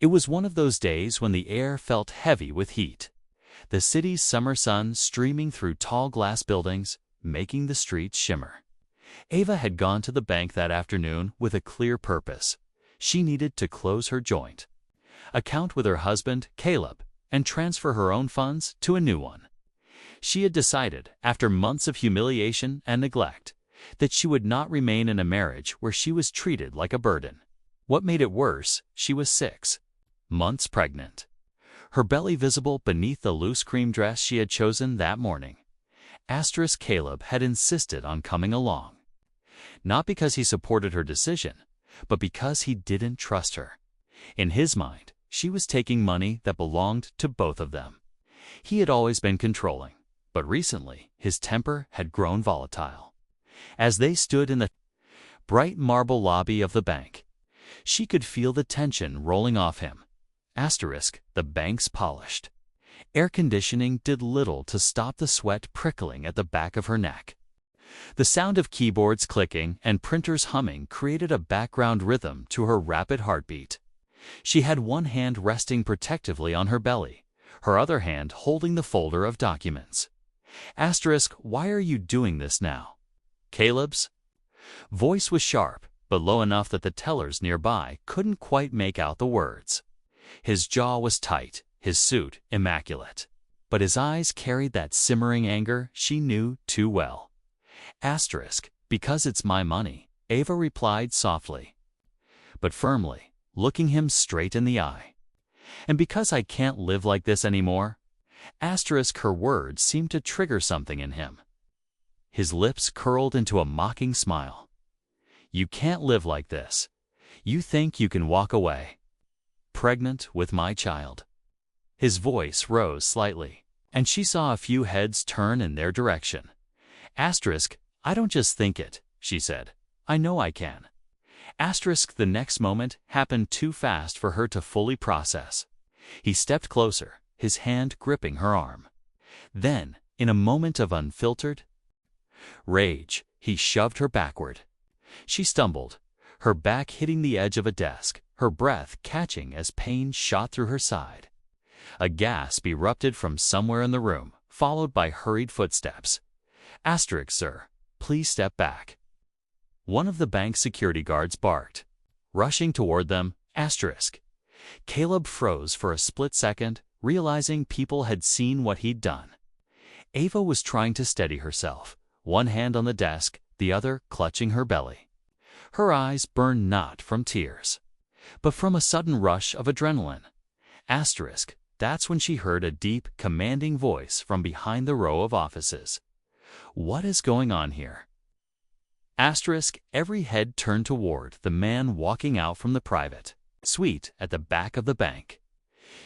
It was one of those days when the air felt heavy with heat. The city's summer sun streaming through tall glass buildings, making the streets shimmer. Ava had gone to the bank that afternoon with a clear purpose. She needed to close her joint account with her husband, Caleb, and transfer her own funds to a new one. She had decided, after months of humiliation and neglect, that she would not remain in a marriage where she was treated like a burden. What made it worse, she was 6 months pregnant. Her belly visible beneath the loose cream dress she had chosen that morning. Caleb had insisted on coming along. Not because he supported her decision, but because he didn't trust her. In his mind, she was taking money that belonged to both of them. He had always been controlling, but recently his temper had grown volatile. As they stood in the bright marble lobby of the bank, she could feel the tension rolling off him. The bank's polished air conditioning did little to stop the sweat prickling at the back of her neck. The sound of keyboards clicking and printers humming created a background rhythm to her rapid heartbeat. She had one hand resting protectively on her belly, her other hand holding the folder of documents. Why are you doing this now? Caleb's voice was sharp, but low enough that the tellers nearby couldn't quite make out the words. His jaw was tight, his suit immaculate, but his eyes carried that simmering anger she knew too well. Because it's my money, Ava replied softly, but firmly, looking him straight in the eye. And because I can't live like this anymore. Her words seemed to trigger something in him. His lips curled into a mocking smile. You can't live like this. You think you can walk away. Pregnant with my child. His voice rose slightly, and she saw a few heads turn in their direction. I don't just think it, she said. I know I can. The next moment happened too fast for her to fully process. He stepped closer, his hand gripping her arm. Then, in a moment of unfiltered rage, he shoved her backward. She stumbled, her back hitting the edge of a desk, her breath catching as pain shot through her side. A gasp erupted from somewhere in the room, followed by hurried footsteps. Sir, please step back. One of the bank's security guards barked. Rushing toward them, Caleb froze for a split second, realizing people had seen what he'd done. Ava was trying to steady herself, one hand on the desk, the other clutching her belly. Her eyes burned not from tears, but from a sudden rush of adrenaline. That's when she heard a deep, commanding voice from behind the row of offices. What is going on here? Every head turned toward the man walking out from the private suite at the back of the bank.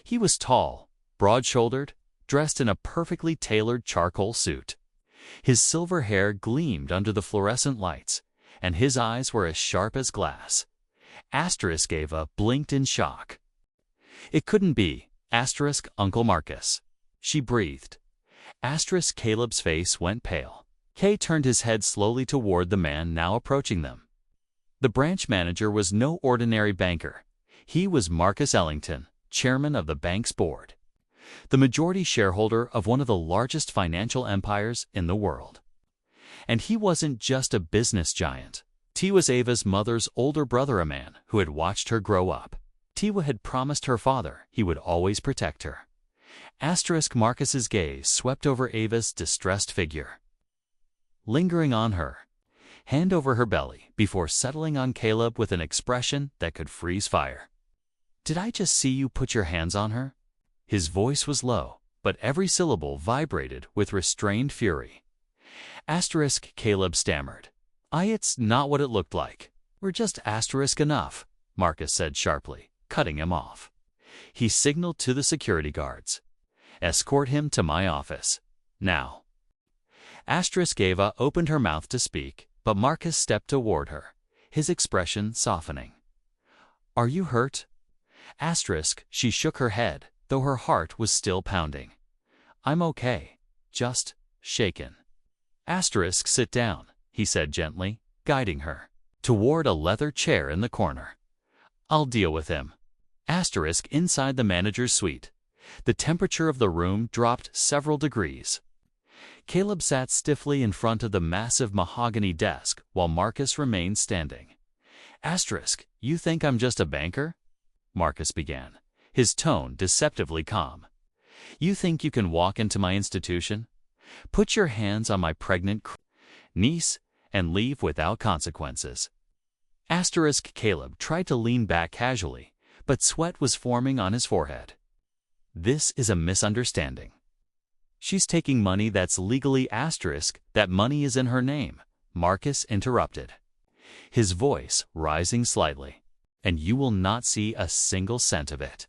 He was tall, broad-shouldered, dressed in a perfectly tailored charcoal suit. His silver hair gleamed under the fluorescent lights, and his eyes were as sharp as glass. Ava blinked in shock. It couldn't be, Uncle Marcus. She breathed. Caleb's face went pale. Kay turned his head slowly toward the man now approaching them. The branch manager was no ordinary banker. He was Marcus Ellington, chairman of the bank's board, the majority shareholder of one of the largest financial empires in the world. And he wasn't just a business giant. He was Ava's mother's older brother, a man who had watched her grow up. Tiwa had promised her father he would always protect her. Marcus's gaze swept over Ava's distressed figure, lingering on her, hand over her belly, before settling on Caleb with an expression that could freeze fire. Did I just see you put your hands on her? His voice was low, but every syllable vibrated with restrained fury. Caleb stammered. It's not what it looked like. We're just enough, Marcus said sharply, cutting him off. He signaled to the security guards. Escort him to my office. Now. Ava opened her mouth to speak, but Marcus stepped toward her, his expression softening. Are you hurt? She shook her head, though her heart was still pounding. I'm okay. Just shaken. Sit down, he said gently, guiding her toward a leather chair in the corner. I'll deal with him. Asterisk inside the manager's suite. The temperature of the room dropped several degrees. Caleb sat stiffly in front of the massive mahogany desk while Marcus remained standing. Asterisk, you think I'm just a banker? Marcus began, his tone deceptively calm. You think you can walk into my institution, put your hands on my pregnant niece, and leave without consequences? Asterisk Caleb tried to lean back casually, but sweat was forming on his forehead. This is a misunderstanding. She's taking money that's legally asterisk, that money is in her name, Marcus interrupted, his voice rising slightly. And you will not see a single cent of it.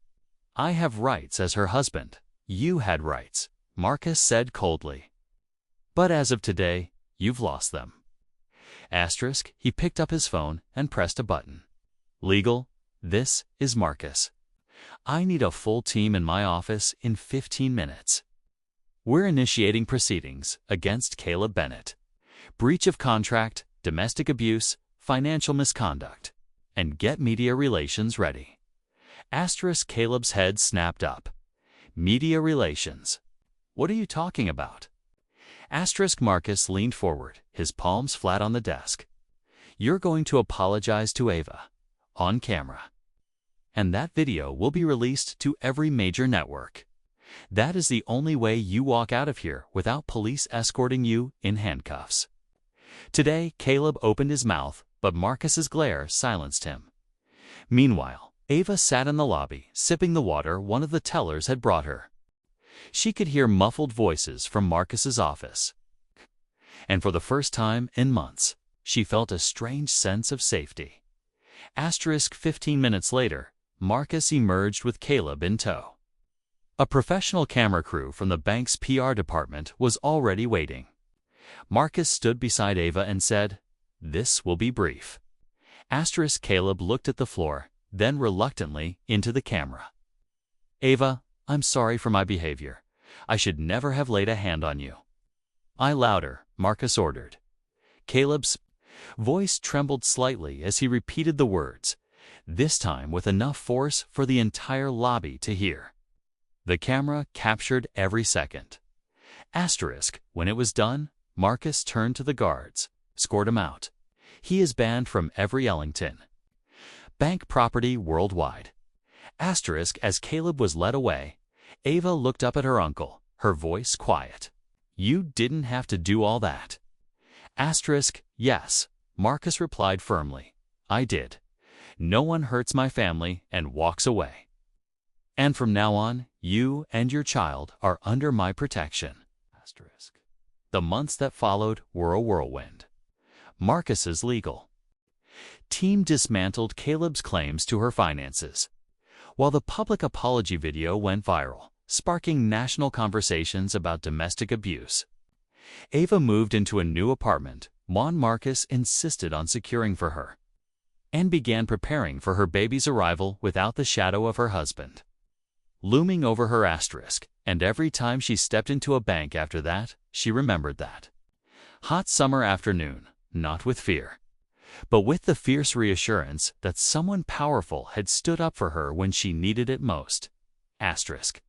I have rights as her husband. You had rights, Marcus said coldly. But as of today, you've lost them. Asterisk, he picked up his phone and pressed a button. Legal, this is Marcus. I need a full team in my office in 15 minutes. We're initiating proceedings against Caleb Bennett. Breach of contract, domestic abuse, financial misconduct. And get media relations ready. Asterisk Caleb's head snapped up. Media relations? What are you talking about? Asterisk Marcus leaned forward, his palms flat on the desk. You're going to apologize to Ava. On camera. And that video will be released to every major network. That is the only way you walk out of here without police escorting you in handcuffs. Today, Caleb opened his mouth, but Marcus's glare silenced him. Meanwhile, Ava sat in the lobby, sipping the water one of the tellers had brought her. She could hear muffled voices from Marcus's office. And for the first time in months, she felt a strange sense of safety. Asterisk 15 minutes later, Marcus emerged with Caleb in tow. A professional camera crew from the bank's PR department was already waiting. Marcus stood beside Ava and said, "This will be brief." Asterisk Caleb looked at the floor, then reluctantly into the camera. Ava, I'm sorry for my behavior. I should never have laid a hand on you. Louder, Marcus ordered. Caleb's voice trembled slightly as he repeated the words, this time with enough force for the entire lobby to hear. The camera captured every second. Asterisk, when it was done, Marcus turned to the guards. Scored him out. He is banned from every Ellington bank property worldwide. Asterisk, as Caleb was led away, Ava looked up at her uncle, her voice quiet. You didn't have to do all that. Asterisk, yes, Marcus replied firmly. I did. No one hurts my family and walks away. And from now on, you and your child are under my protection. Asterisk. The months that followed were a whirlwind. Marcus's legal team dismantled Caleb's claims to her finances, while the public apology video went viral, sparking national conversations about domestic abuse. Ava moved into a new apartment one Marcus insisted on securing for her, and began preparing for her baby's arrival without the shadow of her husband looming over her. Asterisk, and every time she stepped into a bank after that, she remembered that hot summer afternoon. Not with fear, but with the fierce reassurance that someone powerful had stood up for her when she needed it most. Asterisk.